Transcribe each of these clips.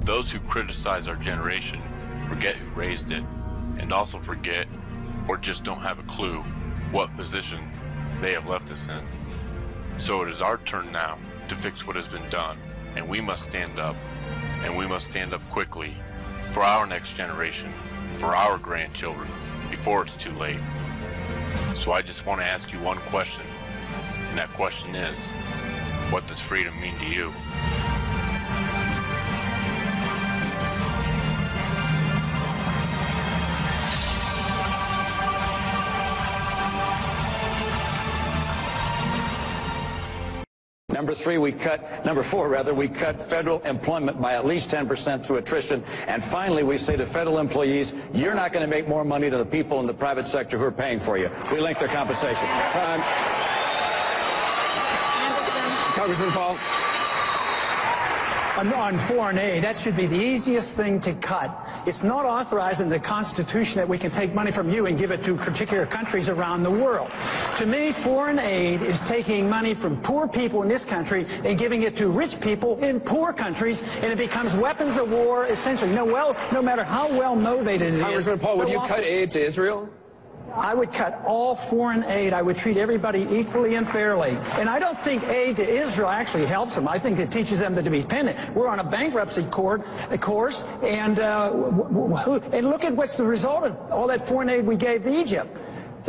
Those who criticize our generation forget who raised it, and also forget, or just don't have a clue, what position they have left us in. So it is our turn now to fix what has been done, and we must stand up, and we must stand up quickly for our next generation, for our grandchildren, before it's too late. So I just want to ask you one question, and that question is, what does freedom mean to you? Number four, we cut federal employment by at least 10% through attrition. And finally, we say to federal employees, you're not going to make more money than the people in the private sector who are paying for you. We link their compensation. Congressman Paul. On foreign aid, that should be the easiest thing to cut. It's not authorized in the Constitution that we can take money from you and give it to particular countries around the world. To me, foreign aid is taking money from poor people in this country and giving it to rich people in poor countries, and it becomes weapons of war, essentially. No matter how well motivated it is. Congressman Paul, would you cut aid to Israel? I would cut all foreign aid. I would treat everybody equally and fairly. And I don't think aid to Israel actually helps them. I think it teaches them to be dependent. We're on a bankruptcy course, and look at what's the result of all that foreign aid we gave to Egypt.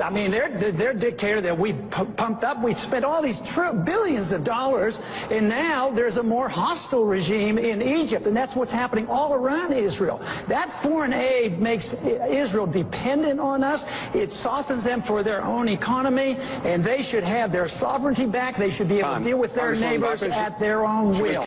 I mean, their dictator that we pumped up, we spent all these billions of dollars, and now there's a more hostile regime in Egypt, and that's what's happening all around Israel. That foreign aid makes Israel dependent on us. It softens them for their own economy, and they should have their sovereignty back. They should be able to deal with their neighbors at their own will.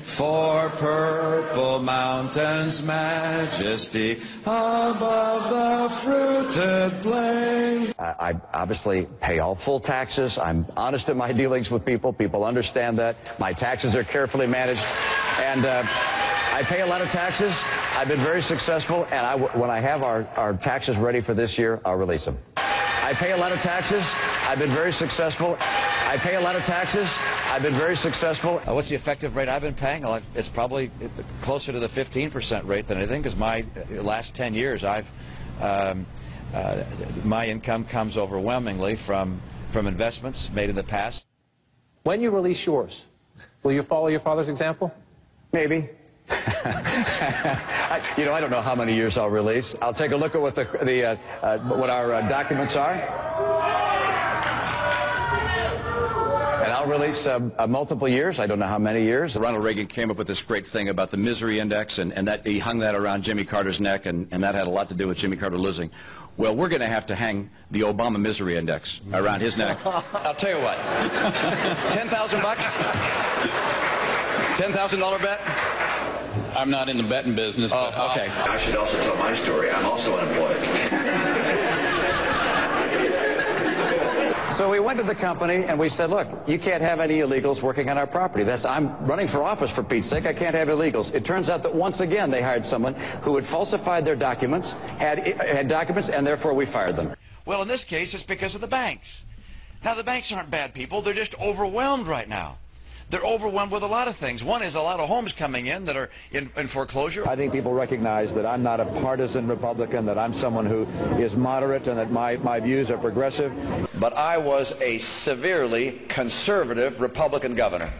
For purple mountains' majesty above the fruited plain. I obviously pay all full taxes. I'm honest in my dealings with people. People understand that. My taxes are carefully managed. And I pay a lot of taxes. I've been very successful. And when I have our taxes ready for this year, I'll release them. I pay a lot of taxes. I've been very successful. I pay a lot of taxes. I've been very successful. What's the effective rate I've been paying? Well, it's probably closer to the 15% rate than anything, because my last 10 years, my income comes overwhelmingly from investments made in the past. When you release yours, will you follow your father's example? Maybe. I don't know how many years I'll release. I'll take a look at what our documents are. And I'll release multiple years. I don't know how many years. Ronald Reagan came up with this great thing about the misery index, and that he hung that around Jimmy Carter's neck, and that had a lot to do with Jimmy Carter losing. Well, we're going to have to hang the Obama misery index around his neck. I'll tell you what. 10,000 bucks? $10,000 bet? I'm not in the betting business. Oh, but okay. I should also tell my story. I'm also unemployed. So we went to the company and we said, look, you can't have any illegals working on our property. I'm running for office, for Pete's sake. I can't have illegals. It turns out that once again they hired someone who had falsified their documents, had documents, and therefore we fired them. Well, in this case, it's because of the banks. Now, the banks aren't bad people. They're just overwhelmed right now. They're overwhelmed with a lot of things. One is a lot of homes coming in that are in foreclosure. I think people recognize that I'm not a partisan Republican, that I'm someone who is moderate, and that my views are progressive. But I was a severely conservative Republican governor.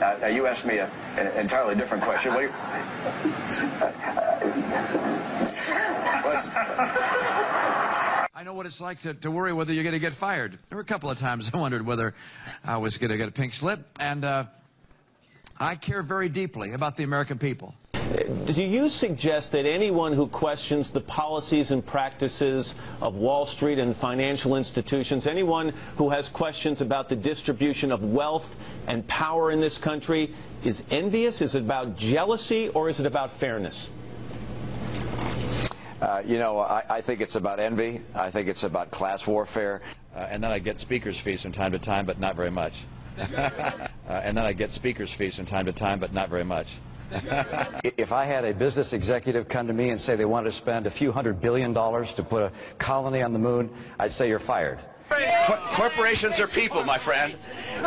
Now you asked me an entirely different question. What do I know what it's like to worry whether you're going to get fired. There were a couple of times I wondered whether I was going to get a pink slip, and I care very deeply about the American people. Do you suggest that anyone who questions the policies and practices of Wall Street and financial institutions, anyone who has questions about the distribution of wealth and power in this country, is envious? Is it about jealousy, or is it about fairness? I think it's about envy. I think it's about class warfare. And then I get speaker's fees from time to time, but not very much. And then I get speaker's fees from time to time, but not very much. If I had a business executive come to me and say they wanted to spend a few $100 billion to put a colony on the moon, I'd say you're fired. Corporations are people, my friend.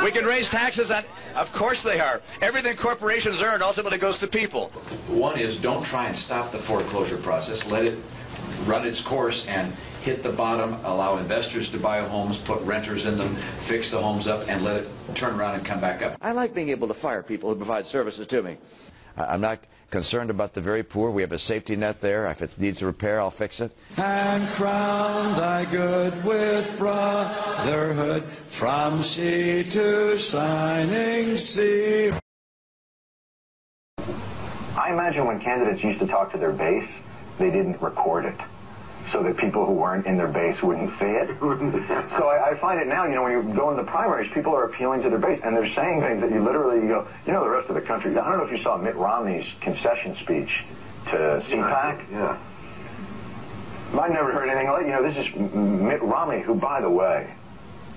We can raise taxes on... Of course they are. Everything corporations earn ultimately goes to people. One is don't try and stop the foreclosure process. Let it run its course and hit the bottom, allow investors to buy homes, put renters in them, fix the homes up, and let it turn around and come back up. I like being able to fire people who provide services to me. I'm not concerned about the very poor. We have a safety net there. If it needs a repair, I'll fix it. And crown thy good with brotherhood from sea to shining sea. I imagine when candidates used to talk to their base, they didn't record it, so that people who weren't in their base wouldn't see it. So I find it now, you know, when you go into the primaries, people are appealing to their base, and they're saying things that you literally go, you know, the rest of the country. I don't know if you saw Mitt Romney's concession speech to CPAC. Yeah. I've never heard anything like, you know, this is Mitt Romney, who, by the way,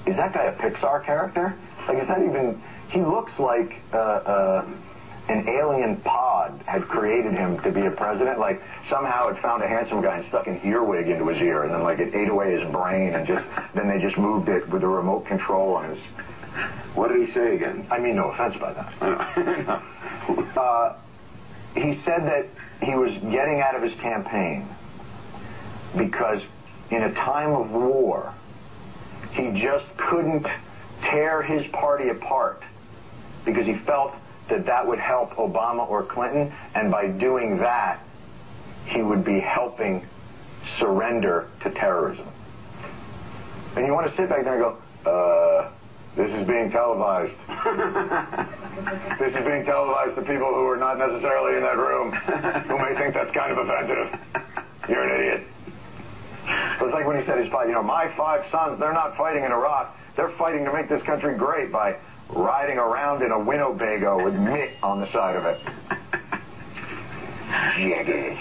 is that guy a Pixar character? Like, is that even, he looks like an alien pod had created him to be a president. Like, somehow it found a handsome guy and stuck an earwig into his ear, and then, like, it ate away his brain, and then they just moved it with a remote control on his... What did he say again? I mean, no offense by that. He said that he was getting out of his campaign because in a time of war, he just couldn't tear his party apart because he felt that that would help Obama or Clinton, and by doing that, he would be helping surrender to terrorism. And you want to sit back there and go, this is being televised. This is being televised to people who are not necessarily in that room, who may think that's kind of offensive. You're an idiot. It was like when he said, you know, my 5 sons, they're not fighting in Iraq. They're fighting to make this country great by riding around in a Winnebago with Mitt on the side of it. Jackass.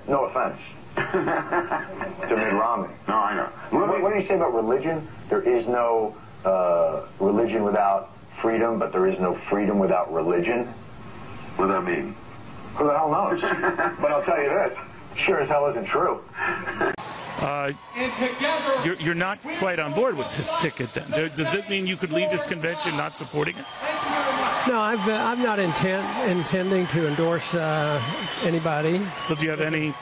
No offense to Mitt Romney. No, I know. What do you say about religion? There is no religion without freedom, but there is no freedom without religion. What does that mean? Who the hell knows? But I'll tell you this, sure as hell isn't true. You're not quite on board with this ticket, then. Does it mean you could leave this convention not supporting it? No, I'm not intending to endorse anybody. Does you have any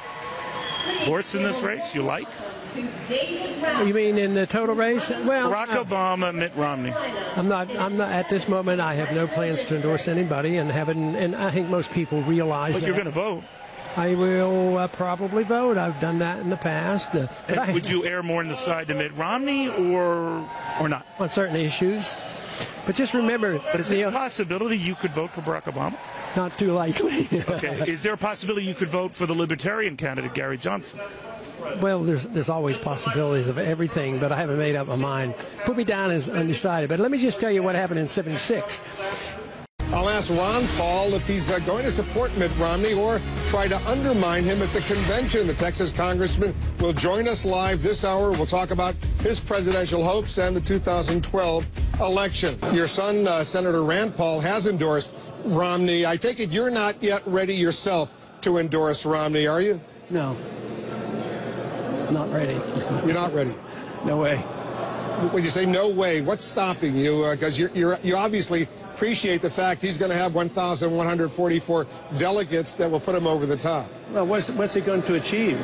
horse in this race you like? You mean in the total race? Well, Barack Obama, Mitt Romney. I'm not at this moment. I have no plans to endorse anybody, and I think most people realize that. But you're going to vote. I will probably vote. I've done that in the past. Would you err more on the side to Mitt Romney or not? On certain issues. But just remember... But is there a possibility you could vote for Barack Obama? Not too likely. Okay. Is there a possibility you could vote for the Libertarian candidate, Gary Johnson? Well, there's always possibilities of everything, but I haven't made up my mind. Put me down as undecided. But let me just tell you what happened in '76. I'll ask Ron Paul if he's going to support Mitt Romney or try to undermine him at the convention. The Texas congressman will join us live this hour. We'll talk about his presidential hopes and the 2012 election. Your son, Senator Rand Paul, has endorsed Romney. I take it you're not yet ready yourself to endorse Romney, are you? No. Not ready. You're not ready? No way. When you say no way, what's stopping you? Because you obviously appreciate the fact he's going to have 1,144 delegates that will put him over the top. Well, what's he going to achieve?